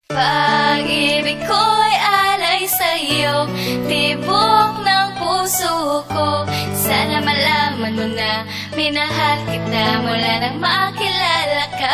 Pag-ibig ko'y alay sa'yo, tibok ng puso ko. Sana malaman mo na minahal kita mula nang makilala ka.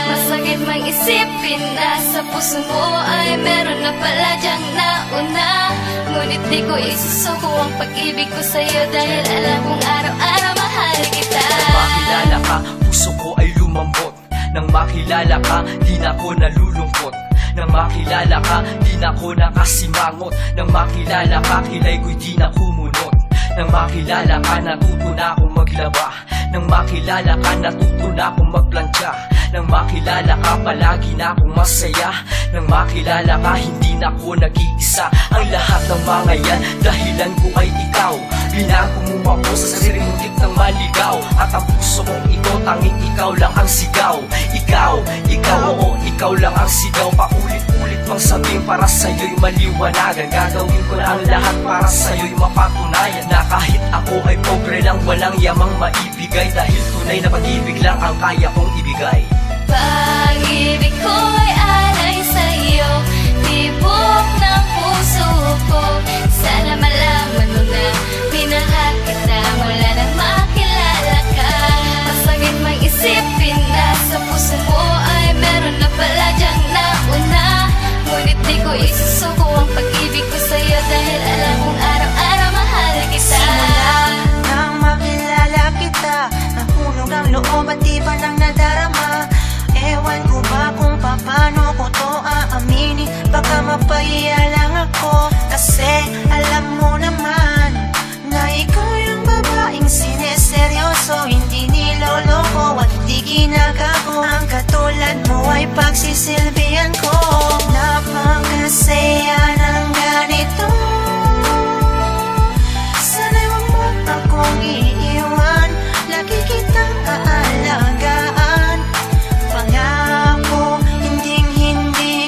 Masakit mang isipin na sa puso mo ay meron na pala dyang nauna. Ngunit di ko isusuko ang pag-ibig ko sa'yo dahil alam kong araw-araw mahal kita. Nang makilala ka, puso ko ay lumambot. Nang makilala ka, di na ako nalulungkot. Nang makilala ka, di na ako nakasimangot. Nang makilala ka, kilay ko'y di na kumunot. Nang makilala ka, natuto na akong maglaba. Nang makilala ka, natuto na akong magplantya. Nang makilala ka, palagi na akong masaya. Nang makilala ka, hindi na ako nag-iisa. Ang lahat ng mga yan, dahilan ko ay ikaw. Binago mo ako sa sariling ng maligaw. At ang puso mong ito, tanging ikaw lang ang sigaw. Ikaw, oo, ikaw lang ang sigaw. Paulit-ulit mang sabihin para sa'yo'y maliwanagan. Gagawin ko na ang lahat para sa'yo'y mapatunayan na kahit ako ay pobre lang, walang yamang maibigay. Dahil tunay na pag-ibig lang ang kaya kong ibigay. Pag-ibig ko'y alay sa'yo, tibok ng puso ko. Sana malaman mo na minahal kita mula nang makilala ka. Masakit mang isipin na sa puso mo ay meron na pala dyang nauna. Ngunit di ko isusuko ang pag-ibig ko sa'yo dahil alam kong araw-araw mahal kita. Simula nang makilala kita, nahulog ang loob at di pa nang nadarama. Ewan ko ba kung paano ko to aaminin. Baka mapahiya lang ako, kasi alam mo naman na ikaw yung babaeng sineseryoso, hindi niloloko at di ginagago. Ang katulad mo ay pagsisilbihan ko. Napakasaya ng ganito. Sana'y wag mo akong iiwan, lagi kitang aalagaan. Pangako, hindi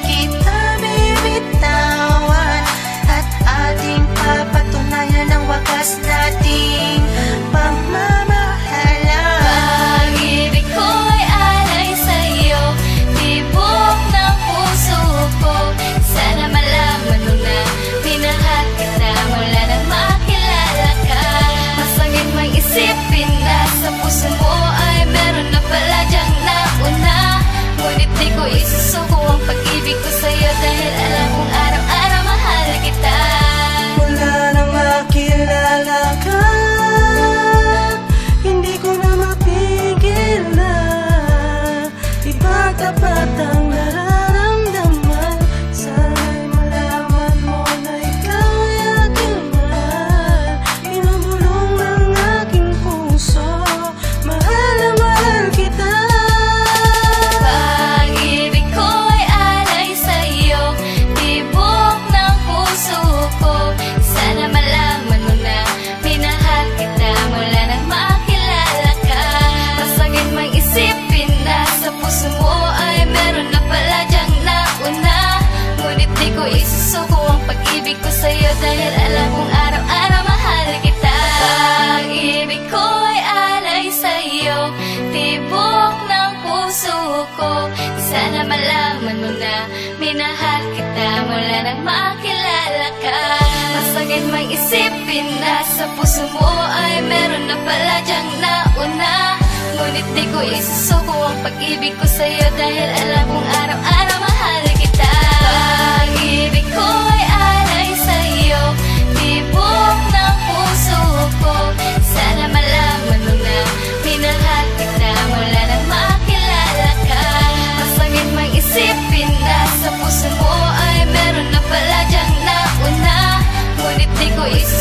kita bibitawan, at ating papatunayan ang wakas nating pagmamahalan. Pag-ibig ko'y alay sa'yo, tibok ng puso ko. Sana malaman mo na minahal kita mula nang makilala ka. Masakit mang isipin na sa puso mo ay meron na pala dyang nauna. Ngunit di ko isusuko ang pag-ibig ko sa'yo dahil alam kong araw-araw mahal kita. Mula nang makilala ka, hindi ko na mapigil na ipagtapat ang nararamdaman. Sana'y malaman mo na ikaw ay aking mahal. Binubulong ng aking puso, mahal na mahal kita. Pag-ibig ko'y alay sa'yo, tibok ng puso ko. Sana malaman mo na minahal kita mula nang makilala ka. Masakit mang isipin na sa puso mo ay meron na pala dyang nauna. Ngunit di ko isusuko ang pag-ibig ko sa'yo dahil alam kong araw-araw mahal kita. Pag-ibig ko'y alay sa'yo, tibok ng puso ko. Sana malaman mo na minahal kita mula nang makilala ka. Masakit mang isipin na sa puso mo ay meron na pala dyang nauna. Ngunit di ko isusuko ang pag-ibig ko sa'yo dahil alam kong araw-araw mahal kita. Pag-ibig ko'y alay sa'yo, tibok ng puso ko. Sana malaman mo na minahal kita mula nang makilala ka. Masakit mang isipin na sa puso mo ay meron na pala dyang nauna. Ngunit di ko isusuko